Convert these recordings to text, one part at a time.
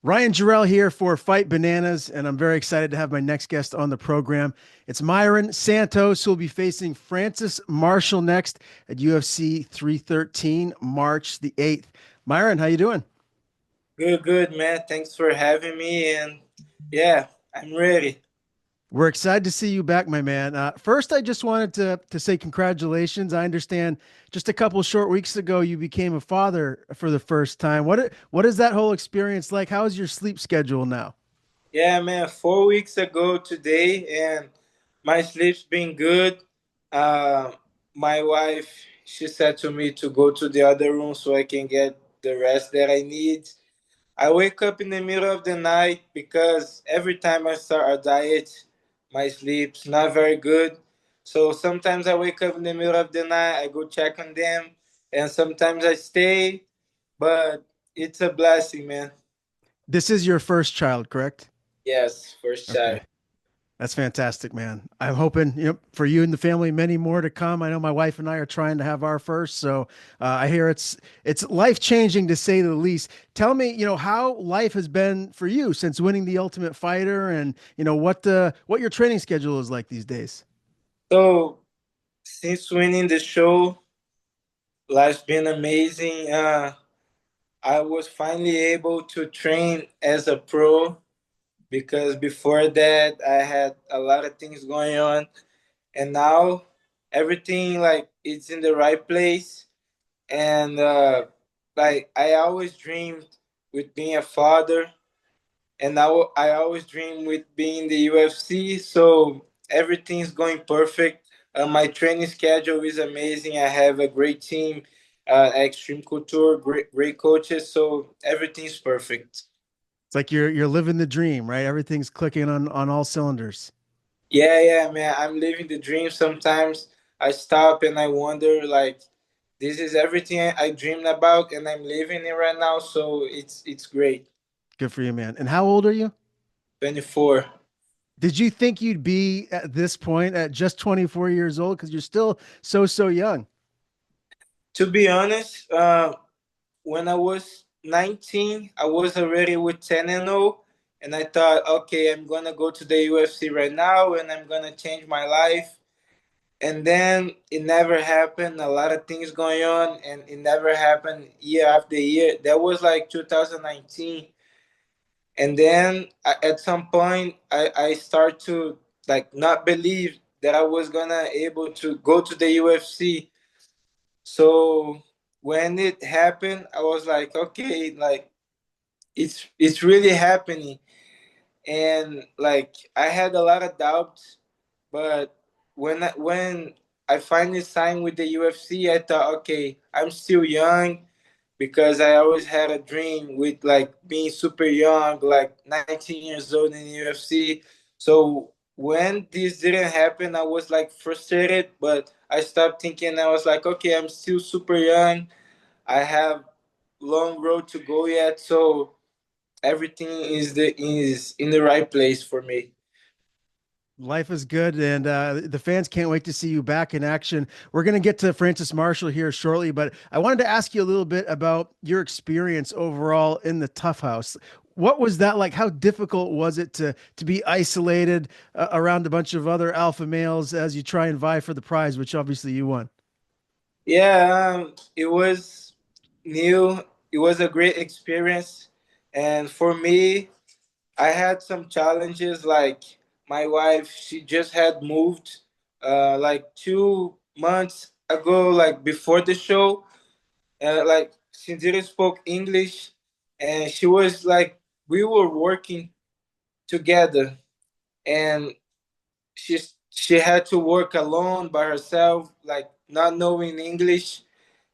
Ryan Jarrell here for Fight Bananas, and I'm very excited to have my next guest on the program. It's Mairon Santos, who will be facing Francis Marshall next at UFC 313, March the 8th. Myron, how you doing? Good, good, man. Thanks for having me. And yeah, I'm ready. We're excited to see you back, my man. First, I just wanted to say congratulations. I understand just a couple short weeks ago you became a father for the first time. What is that whole experience like? How is your sleep schedule now? Yeah, man. 4 weeks ago today, and my sleep's been good. Uh, my wife, she said to me to go to the other room so I can get the rest that I need. I wake up in the middle of the night because every time I start a diet, my sleep's not very good. So sometimes I wake up in the middle of the night, I go check on them, and sometimes I stay, but it's a blessing, man. This is your first child, correct? Yes, first Okay. child. That's fantastic, man. I'm hoping, for you and the family, many more to come. I know my wife and I are trying to have our first, so I hear it's life changing to say the least. Tell me, how life has been for you since winning the Ultimate Fighter, and what your training schedule is like these days. So since winning the show, life's been amazing. I was finally able to train as a pro because before that I had a lot of things going on, and now everything like it's in the right place. And like I always dreamed with being a father, and now I always dream with being in the UFC. So everything's going perfect. My training schedule is amazing. I have a great team, Extreme Couture, great coaches. So everything's perfect. It's like you're living the dream, right? Everything's clicking on all cylinders. Yeah, yeah, man. I'm living the dream. Sometimes I stop and I wonder, like, this is everything I dreamed about, and I'm living it right now. So it's great. Good for you, man. And how old are you? 24. Did you think you'd be at this point at just 24 years old? Because you're still so young. To be honest, when I was 19, I was already with 10-0, and I thought, okay, I'm gonna go to the UFC right now, and I'm gonna change my life. And then it never happened. A lot of things going on, and it never happened year after year. That was like 2019, and then at some point, I start to like not believe that I was gonna able to go to the UFC. So when it happened, I was like, okay, like it's really happening. And like I had a lot of doubts, but when I finally signed with the UFC, I thought, okay, I'm still young because I always had a dream with like being super young, like 19 years old in the UFC. So when this didn't happen, I was like frustrated, but I stopped thinking. I was like, okay, I'm still super young. I have long road to go yet, so everything is in the right place for me. Life is good, and the fans can't wait to see you back in action. We're going to get to Francis Marshall here shortly, but I wanted to ask you a little bit about your experience overall in the Tough House. What was that like? How difficult was it to be isolated around a bunch of other alpha males as you try and vie for the prize, which obviously you won? Yeah, it was new. It was a great experience, and for me, I had some challenges. Like my wife, she just had moved, like 2 months ago, like before the show. Like she didn't spoke English, and she was like, we were working together, and she had to work alone by herself, like not knowing English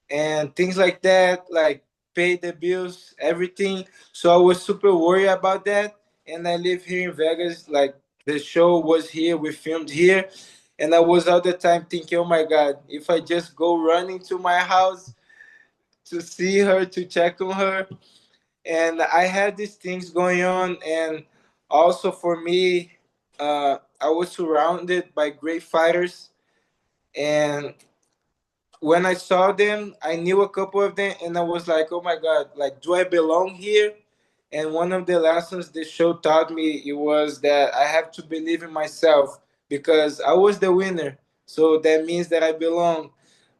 and things like that, like pay the bills, everything. So I was super worried about that. And I live here in Vegas, like the show was here, we filmed here. And I was all the time thinking, oh my God, if I just go running to my house to see her, to check on her. And I had these things going on. And also for me, I was surrounded by great fighters. And when I saw them, I knew a couple of them, and I was like, "Oh my God! Like, do I belong here?" And one of the lessons the show taught me it was that I have to believe in myself because I was the winner. So that means that I belong.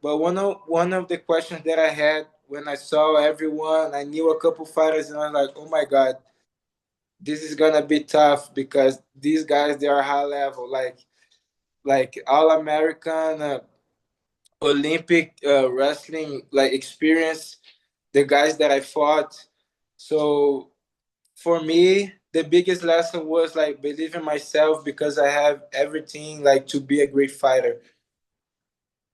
But one of the questions that I had when I saw everyone, I knew a couple fighters, and I was like, "Oh my God, this is gonna be tough because these guys they are high level, like all American, Olympic wrestling like experience. The guys that I fought. So for me, the biggest lesson was like believe in myself because I have everything like to be a great fighter.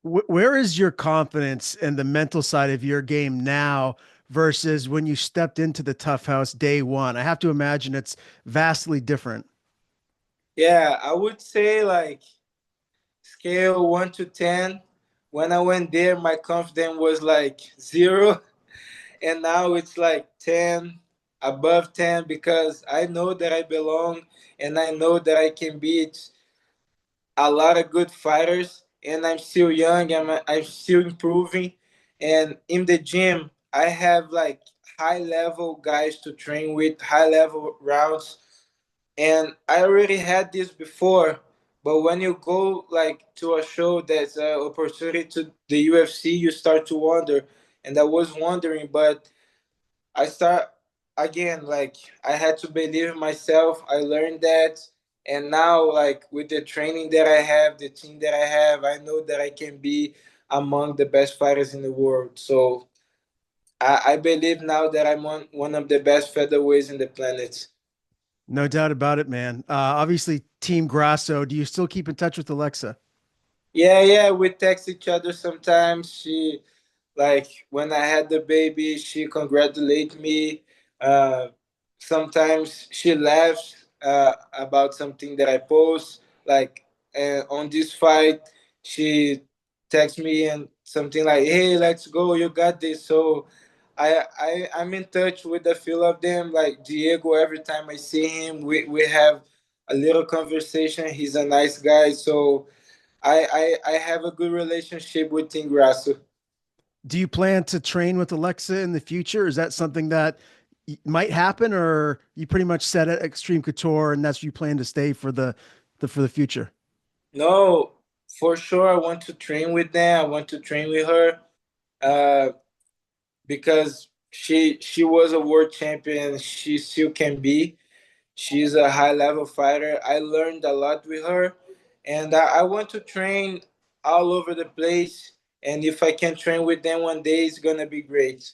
Where is your confidence and the mental side of your game now versus when you stepped into the tough house day one? I have to imagine it's vastly different. Yeah, I would say like scale 1 to 10. When I went there, my confidence was like zero, and now it's like 10, above 10, because I know that I belong and I know that I can beat a lot of good fighters, and I'm still young. I'm still improving, and in the gym, I have like high level guys to train with, high level rounds, and I already had this before. But when you go like to a show that's an opportunity to the UFC, you start to wonder, and I was wondering, but I start again like I had to believe in myself. I learned that, and now like with the training that I have, the team that I have, I know that I can be among the best fighters in the world. So I believe now that I'm one of the best featherweights in the planet. No doubt about it, man. Obviously, Team Grasso. Do you still keep in touch with Alexa? Yeah, we text each other sometimes. She like when I had the baby, she congratulated me. Uh, Sometimes she laughs about something that I post. Like on this fight, she texts me and something like, "Hey, let's go! You got this." So I'm in touch with a few of them. Like Diego, every time I see him, we have a little conversation. He's a nice guy, so I have a good relationship with Tingrasso. Do you plan to train with Alexa in the future? Is that something that might happen, or you pretty much set at Extreme Couture and that's where you plan to stay for the future? No, for sure I want to train with them. I want to train with her uh, because she was a world champion. She still can be. She's a high level fighter. I learned a lot with her, and I want to train all over the place. And if I can train with them one day, it's gonna be great.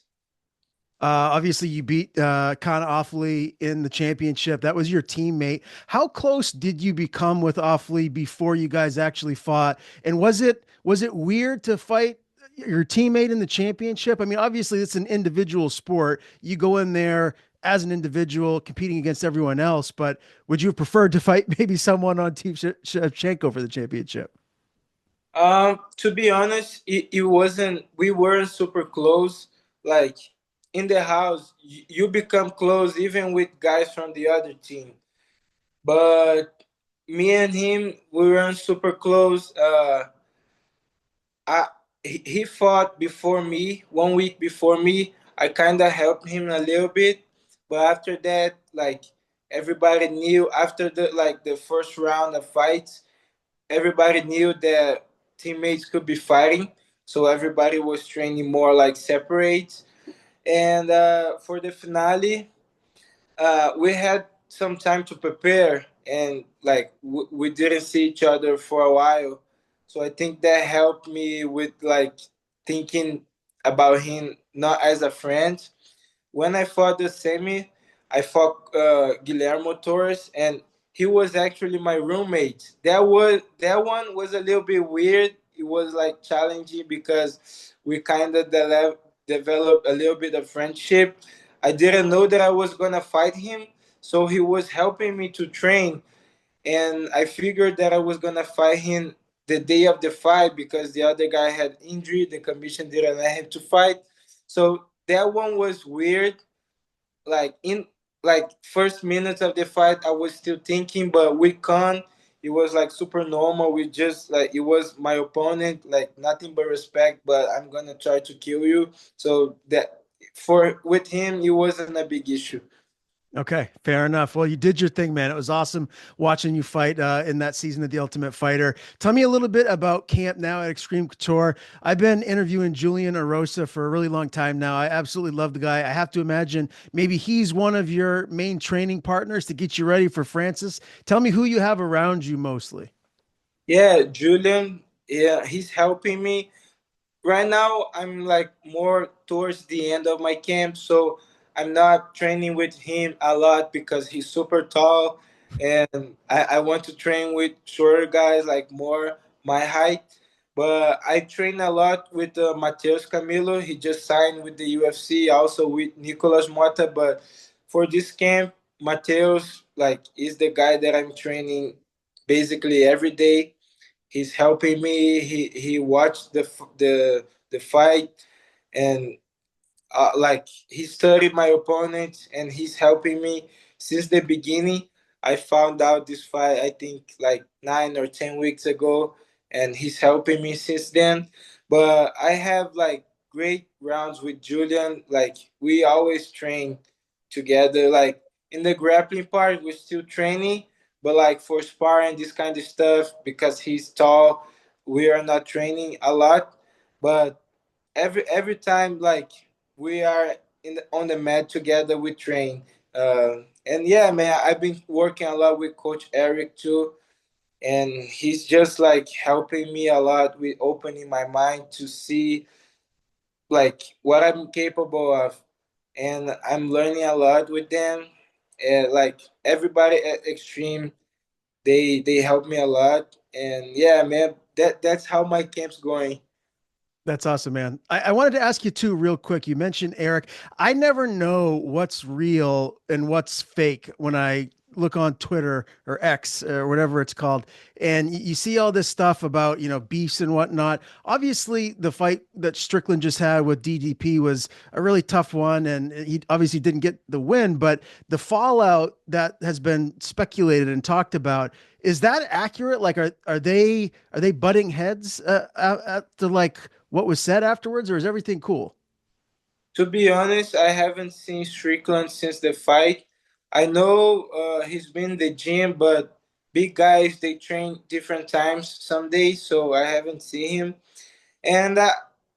Obviously, you beat Con Offley in the championship. That was your teammate. How close did you become with Offley before you guys actually fought? And was it weird to fight your teammate in the championship? I mean, obviously, it's an individual sport. You go in there as an individual competing against everyone else. But would you have preferred to fight maybe someone on Team Shevchenko for the championship? To be honest, it wasn't. We weren't super close. Like in the house, you become close even with guys from the other team. But me and him, we weren't super close. I he fought before me 1 week before me. I kind of helped him a little bit, but after that, like everybody knew after the first round of fights, everybody knew that teammates could be fighting, so everybody was training more like separate. And for the finale, we had some time to prepare, and like we didn't see each other for a while, so I think that helped me with like thinking about him not as a friend. When I fought the semi, I fought Guillermo Torres, and he was actually my roommate. That one was a little bit weird. It was like challenging because we kind of developed a little bit of friendship. I didn't know that I was gonna fight him, so he was helping me to train, and I figured that I was gonna fight him the day of the fight because the other guy had injury. The commission didn't let him to fight, so that one was weird. Like in like first minutes of the fight, I was still thinking, but with Khan, it was like super normal. We just like it was my opponent, like nothing but respect. But I'm gonna try to kill you. So that for with him, it wasn't a big issue. Okay, fair enough. Well, you did your thing, man. It was awesome watching you fight in that season of The Ultimate Fighter. Tell me a little bit about camp now at Extreme Couture. I've been interviewing Julian Erosa for a really long time now. I absolutely love the guy. I have to imagine maybe he's one of your main training partners to get you ready for Francis. Tell me who you have around you mostly. Yeah, Julian, yeah, he's helping me. Right now I'm like more towards the end of my camp, so I'm not training with him a lot because he's super tall, and I want to train with shorter guys like more my height. But I train a lot with Mateus Camilo. He just signed with the UFC, also with Nicolas Mota. But for this camp, Mateus like is the guy that I'm training basically every day. He's helping me. He watched the fight, and like he studied my opponent, and he's helping me since the beginning. I found out this fight I think like 9 or 10 weeks ago, and he's helping me since then. But I have like great rounds with Julian. Like we always train together. Like in the grappling part, we're still training, but like for sparring this kind of stuff, because he's tall, we are not training a lot. But every time like we are on the mat together, we train. And yeah, man, I've been working a lot with Coach Eric too, and he's just like helping me a lot with opening my mind to see like what I'm capable of, and I'm learning a lot with them. And like everybody at Extreme, they help me a lot, and yeah, man, that's how my camp's going. That's awesome, man. I wanted to ask you too, real quick. You mentioned Eric. I never know what's real and what's fake when I look on Twitter or X or whatever it's called, and you see all this stuff about beefs and whatnot. Obviously, the fight that Strickland just had with DDP was a really tough one, and he obviously didn't get the win. But the fallout that has been speculated and talked about, is that accurate? Like, are they butting heads at the like what was said afterwards, or is everything cool? To be honest, I haven't seen Strickland since the fight. I know he's been in the gym, but big guys they train different times some days, so I haven't seen him. And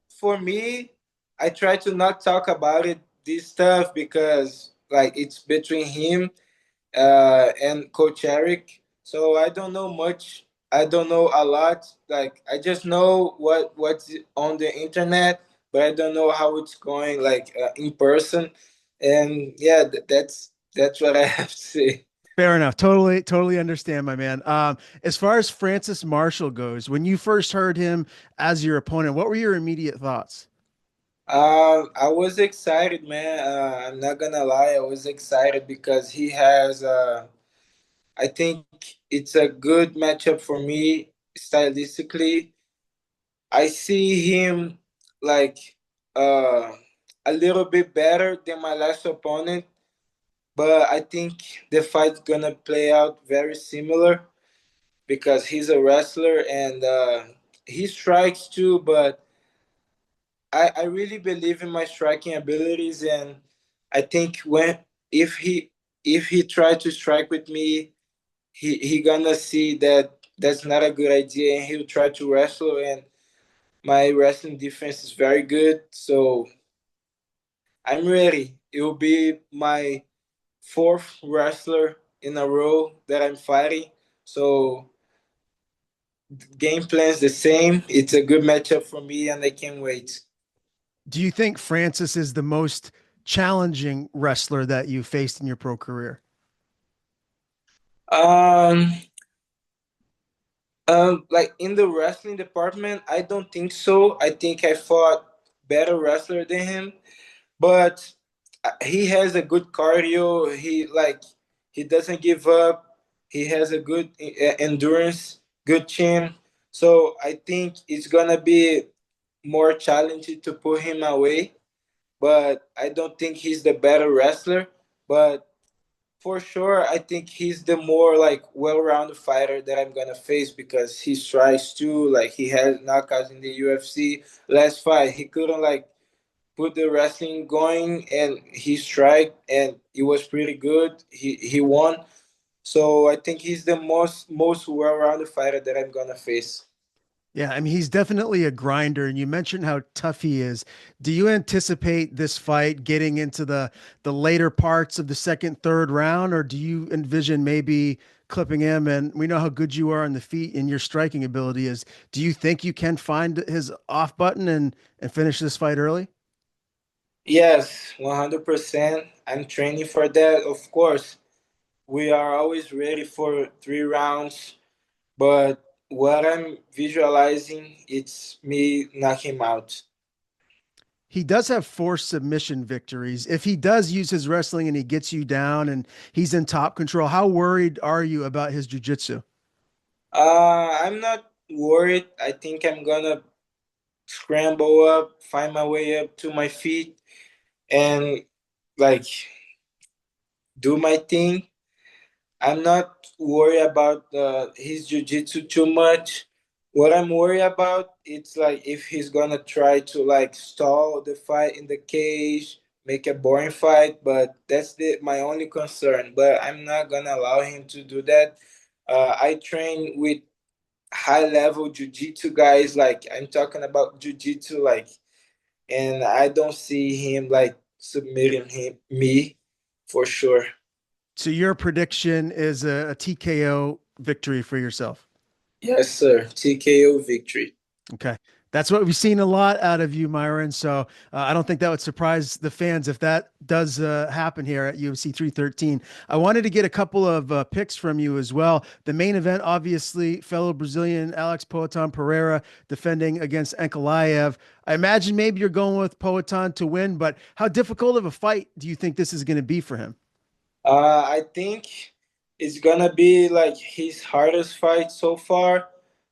for me, I try to not talk about it this stuff because like it's between him and Coach Eric. So I don't know much. I don't know a lot. Like I just know what's on the internet, but I don't know how it's going like in person. And yeah, that's what I have to say. Fair enough. Totally, totally understand, my man. As far as Francis Marshall goes, when you first heard him as your opponent, what were your immediate thoughts? I was excited, man. I'm not gonna lie, I was excited because he has. I think it's a good matchup for me stylistically. I see him like uh, a little bit better than my last opponent, but I think the fight's gonna play out very similar because he's a wrestler and he strikes too. But I really believe in my striking abilities, and I think when if he if he tries to strike with me, he gonna see that that's not a good idea, and he'll try to wrestle. And my wrestling defense is very good, so I'm ready. It will be my fourth wrestler in a row that I'm fighting. So game plan's the same. It's a good matchup for me, and I can't wait. Do you think Francis is the most challenging wrestler that you faced in your pro career? Um, like in the wrestling department, I don't think so. I think I fought better wrestler than him, but he has a good cardio. He doesn't give up. He has a good endurance, good chin. So I think it's gonna be more challenging to put him away. But I don't think he's the better wrestler. But for sure, I think he's the more like well-rounded fighter that I'm gonna face because he strikes too. Like he has knockouts in the UFC. Last fight, he couldn't like put the wrestling going, and he strike, and it was pretty good. He won. So I think he's the most well-rounded fighter that I'm gonna face. Yeah, I mean, he's definitely a grinder, and you mentioned how tough he is. Do you anticipate this fight getting into the later parts of the second, third round, or do you envision maybe clipping him? And we know how good you are on the feet and your striking ability is. Do you think you can find his off button and finish this fight early? Yes, 100%. I'm training for that. Of course, we are always ready for 3 rounds, but what I'm visualizing, it's me knock him out. He does have four submission victories. If he does use his wrestling and he gets you down and he's in top control, how worried are you about his jujitsu? I'm not worried. I think I'm gonna scramble up, find my way up to my feet, and like do my thing. I'm not worried about his jiu-jitsu too much. What I'm worried about it's like if he's gonna try to like stall the fight in the cage, make a boring fight. But that's my only concern. But I'm not gonna allow him to do that. I train with high level jiu-jitsu guys. Like I'm talking about jiu-jitsu, like, and I don't see him like submitting me for sure. So your prediction is a TKO victory for yourself. Yes, sir. TKO victory. Okay. That's what we've seen a lot out of you, Myron. So I don't think that would surprise the fans if that does happen here at UFC 313. I wanted to get a couple of picks from you as well. The main event, obviously, fellow Brazilian Alex Poatan Pereira defending against Ankalaev. I imagine maybe you're going with Poatan to win, but how difficult of a fight do you think this is going to be for him? I think it's gonna be like his hardest fight so far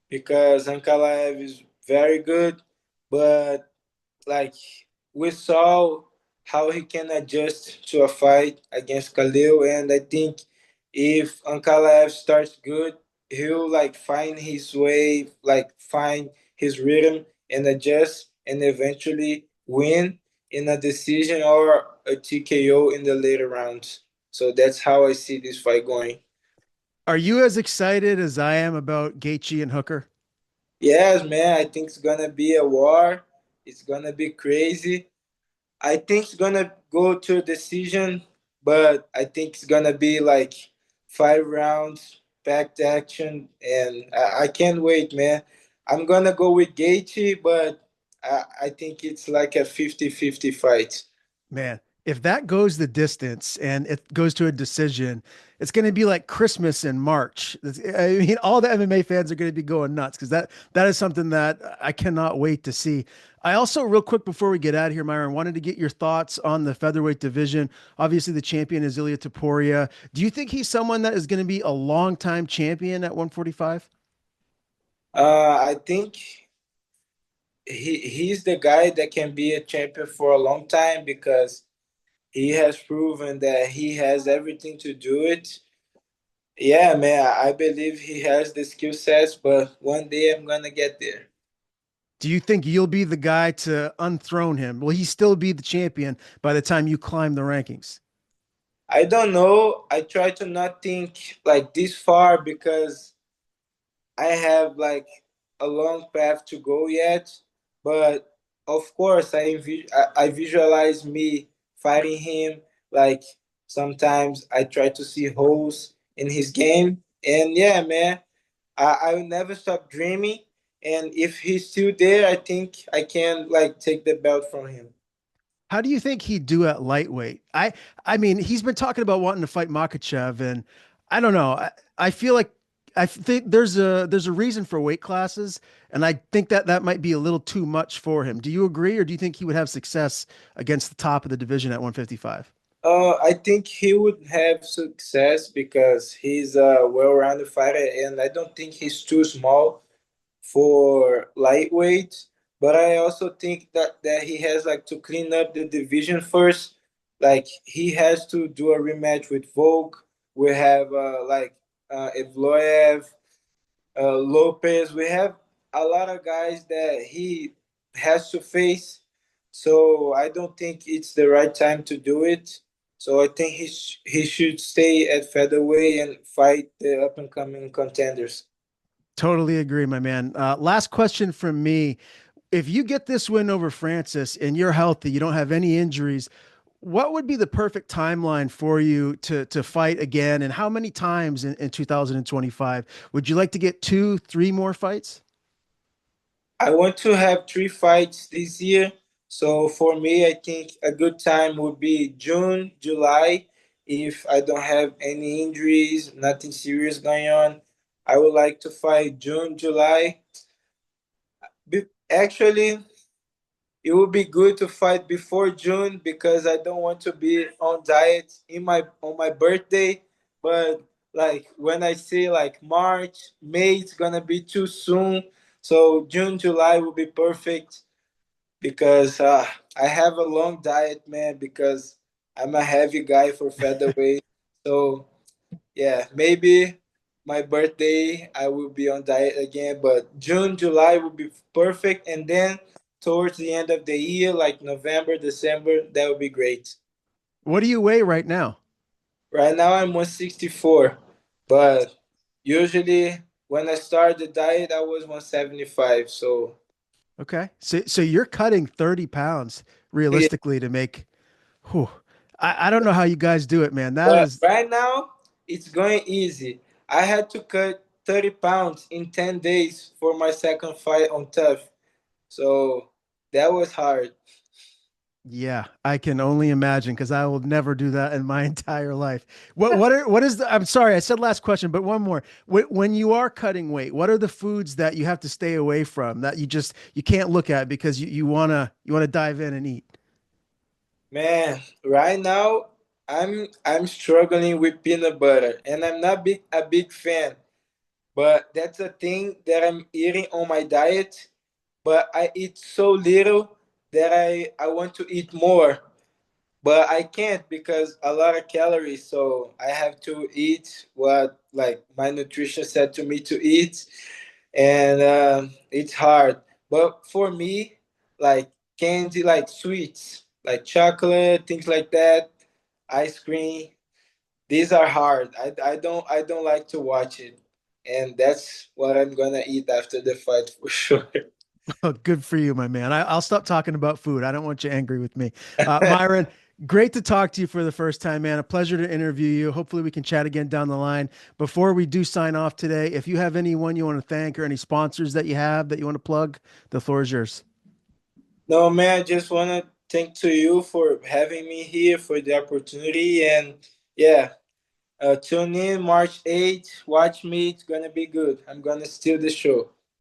because Ankalaev is very good, but like we saw how he can adjust to a fight against Khalil, and I think if Ankalaev starts good, he'll like find his way, like find his rhythm and adjust, and eventually win in a decision or a TKO in the later rounds. So that's how I see this fight going. Are you as excited as I am about Gaethje and Hooker? Yes, man, I think it's gonna be a war. It's gonna be crazy. I think it's gonna go to a decision, but I think it's gonna be like 5 rounds, packed action, and I can't wait, man. I'm gonna go with Gaethje, but I think it's like a 50-50 fight. Man, if that goes the distance and it goes to a decision, it's going to be like Christmas in March. I mean, all the MMA fans are going to be going nuts because that is something that I cannot wait to see. I also, real quick before we get out of here, Myron, wanted to get your thoughts on the featherweight division. Obviously, the champion is Ilya Taporia. Do you think he's someone that is going to be a long-time champion at 145? I think he's the guy that can be a champion for a long time because he has proven that he has everything to do it. Yeah, man, I believe he has the skill sets, but one day I'm gonna get there. Do you think you'll be the guy to unthrone him? Will he still be the champion by the time you climb the rankings? I don't know. I try to not think like this far because I have like a long path to go yet. But of course, I visualize me fighting him. Like sometimes I try to see holes in his game, and yeah, man, I will never stop dreaming. And if he's still there, I think I can like take the belt from him. How do you think he'd do at lightweight? I mean, he's been talking about wanting to fight Makachev, and I don't know. I feel like I think there's a reason for weight classes, and I think that that might be a little too much for him. Do you agree, or do you think he would have success against the top of the division at 155? I think he would have success because he's a well-rounded fighter, and I don't think he's too small for lightweight. But I also think that he has like to clean up the division first. Like he has to do a rematch with Volk. We have Evloev, Lopez. We have a lot of guys that he has to face. So I don't think it's the right time to do it. So I think he should stay at featherweight and fight the up and coming contenders. Totally agree, my man. Last question from me. If you get this win over Francis and you're healthy, you don't have any injuries, what would be the perfect timeline for you to fight again? And how many times in 2025? Would you like to get two, three more fights? I want to have 3 fights this year. So for me, I think a good time would be June, July. If I don't have any injuries, nothing serious going on, I would like to fight June, July. Actually, it would be good to fight before June because I don't want to be on diet in my on my birthday. But like when I say like March, May, it's gonna be too soon. So June, July will be perfect because I have a long diet, man. Because I'm a heavy guy for featherweight. So yeah, maybe my birthday I will be on diet again, but June, July will be perfect, and then towards the end of the year, like November, December, that would be great. What do you weigh right now? Right now I'm 164, but usually when I started the diet I was 175. So Okay. So you're cutting 30 pounds yeah, realistically to make, whew, I don't know how you guys do it, man. That but is, right now it's going easy. I had to cut 30 pounds in 10 days for my second fight on Tough. So that was hard. yeah, I can only imagine because I will never do that in my entire life. What is the, I'm sorry, I said last question, but one more. When you are cutting weight, what are the foods that you have to stay away from that you can't look at because you wanna dive in and eat? Man, right now I'm struggling with peanut butter and I'm not a big fan, but that's a thing that I'm eating on my diet, but I eat so little that I want to eat more, but I can't because a lot of calories, so I have to eat what like my nutrition said to me to eat, and it's hard. But for me, like candy, like sweets, like chocolate, things like that, ice cream, these are hard. I don't like to watch it, and that's what I'm gonna eat after the fight for sure. Oh, good for you, my man. I'll stop talking about food. I don't want you angry with me. Myron, great to talk to you for the first time, man. A pleasure to interview you. Hopefully, we can chat again down the line. Before we do sign off today, if you have anyone you want to thank or any sponsors that you have that you want to plug, the floor is yours. No, man, I just wanna thank to you for having me here for the opportunity, and yeah, tune in March 8th. Watch me. It's gonna be good. I'm gonna steal the show.